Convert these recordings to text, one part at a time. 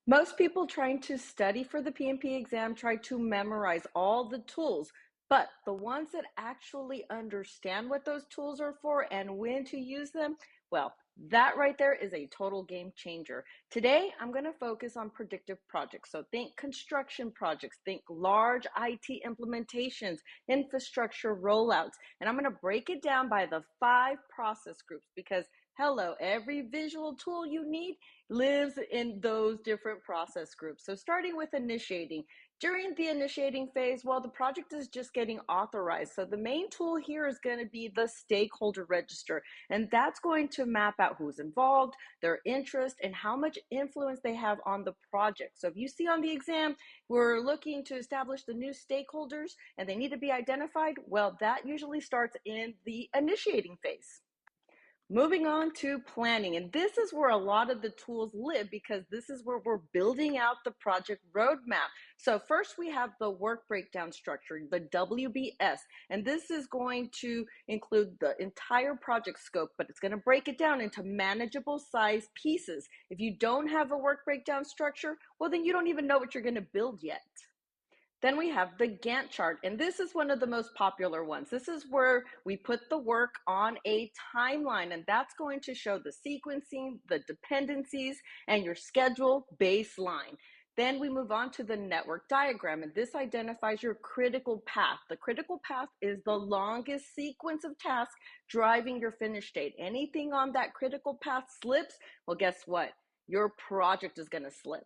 Most people trying to study for the PMP exam try to memorize all the tools, but the ones that actually understand what those tools are for and when to use them, well, that right there is a total game changer. Today, I'm going to focus on predictive projects. So think construction projects, think large IT implementations, infrastructure rollouts, and I'm going to break it down by the 5 process groups because hello, every visual tool you need lives in those different process groups. So starting with initiating. During the initiating phase, well, the project is just getting authorized. So the main tool here is going to be the stakeholder register, and that's going to map out who's involved, their interest, and how much influence they have on the project. So if you see on the exam, we're looking to establish the new stakeholders and they need to be identified, well, that usually starts in the initiating phase. Moving on to planning, and this is where a lot of the tools live because this is where we're building out the project roadmap. So first we have the work breakdown structure, the WBS, and this is going to include the entire project scope, but it's going to break it down into manageable size pieces. If you don't have a work breakdown structure, well, then you don't even know what you're going to build yet. Then we have the Gantt chart, and this is one of the most popular ones. This is where we put the work on a timeline, and that's going to show the sequencing, the dependencies, and your schedule baseline. Then we move on to the network diagram, and this identifies your critical path. The critical path is the longest sequence of tasks driving your finish date. Anything on that critical path slips, well, guess what? Your project is going to slip.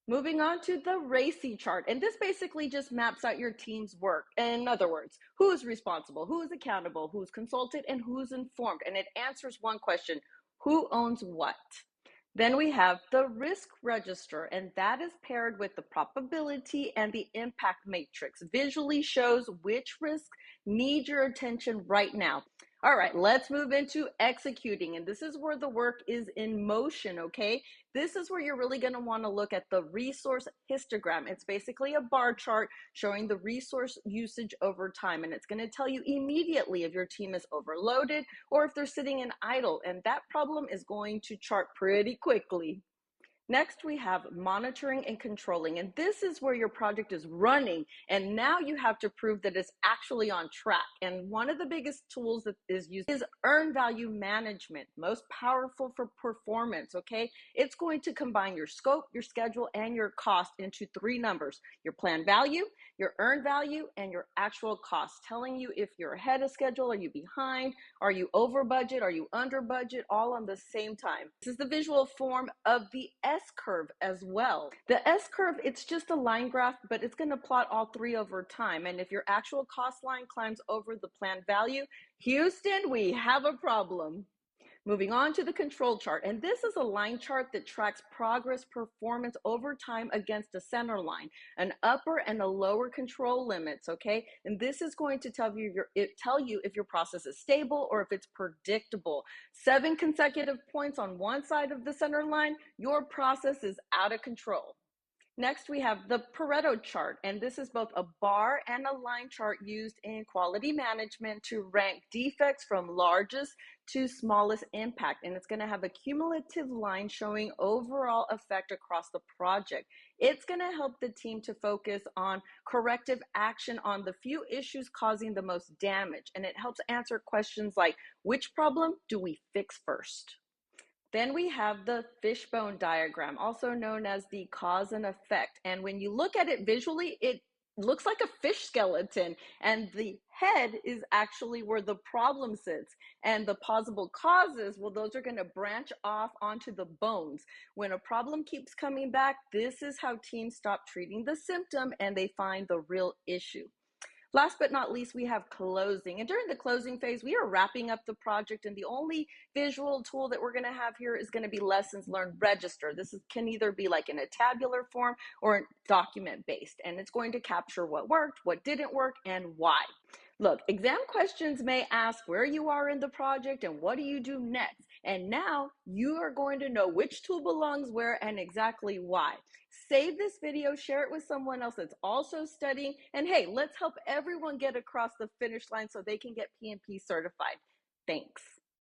Moving on to the RACI chart, and this basically just maps out your team's work. In other words, who is responsible, who is accountable, who's consulted, and who's informed. And it answers one question: who owns what? Then we have the risk register, and that is paired with the probability and the impact matrix. Visually shows which risks need your attention right now. All right, let's move into executing, and this is where the work is in motion, okay? This is where you're really going to want to look at the resource histogram. It's basically a bar chart showing the resource usage over time, and it's going to tell you immediately if your team is overloaded or if they're sitting in idle, and that problem is going to chart pretty quickly. Next, we have monitoring and controlling, and this is where your project is running, and now you have to prove that it's actually on track. And one of the biggest tools that is used is earned value management, most powerful for performance, okay? It's going to combine your scope, your schedule, and your cost into 3 numbers: your planned value, your earned value, and your actual cost, telling you if you're ahead of schedule, are you behind, are you over budget, are you under budget, all on the same time. This is the visual form of the S-curve as well. The S-curve, it's just a line graph, but it's going to plot all 3 over time. And if your actual cost line climbs over the planned value, Houston, we have a problem. Moving on to the control chart, and this is a line chart that tracks progress performance over time against a center line, an upper and a lower control limits, okay? And this is going to tell you if your process is stable or if it's predictable. 7 consecutive points on one side of the center line, your process is out of control. Next, we have the Pareto chart, and this is both a bar and a line chart used in quality management to rank defects from largest to smallest impact. And it's going to have a cumulative line showing overall effect across the project. It's going to help the team to focus on corrective action on the few issues causing the most damage. And it helps answer questions like, which problem do we fix first? Then we have the Fishbone diagram, also known as the cause and effect. And when you look at it visually, it looks like a fish skeleton, and the head is actually where the problem sits. And the possible causes, well, those are going to branch off onto the bones. When a problem keeps coming back, this is how teams stop treating the symptom and they find the real issue. Last but not least, we have closing. And during the closing phase, we are wrapping up the project, and the only visual tool that we're going to have here is going to be lessons learned register. Can either be like in a tabular form or document based, and it's going to capture what worked, what didn't work, and why. Look, exam questions may ask where you are in the project and what do you do next. And now you are going to know which tool belongs where and exactly why. Save this video, share it with someone else that's also studying, and hey, let's help everyone get across the finish line so they can get PMP certified. Thanks.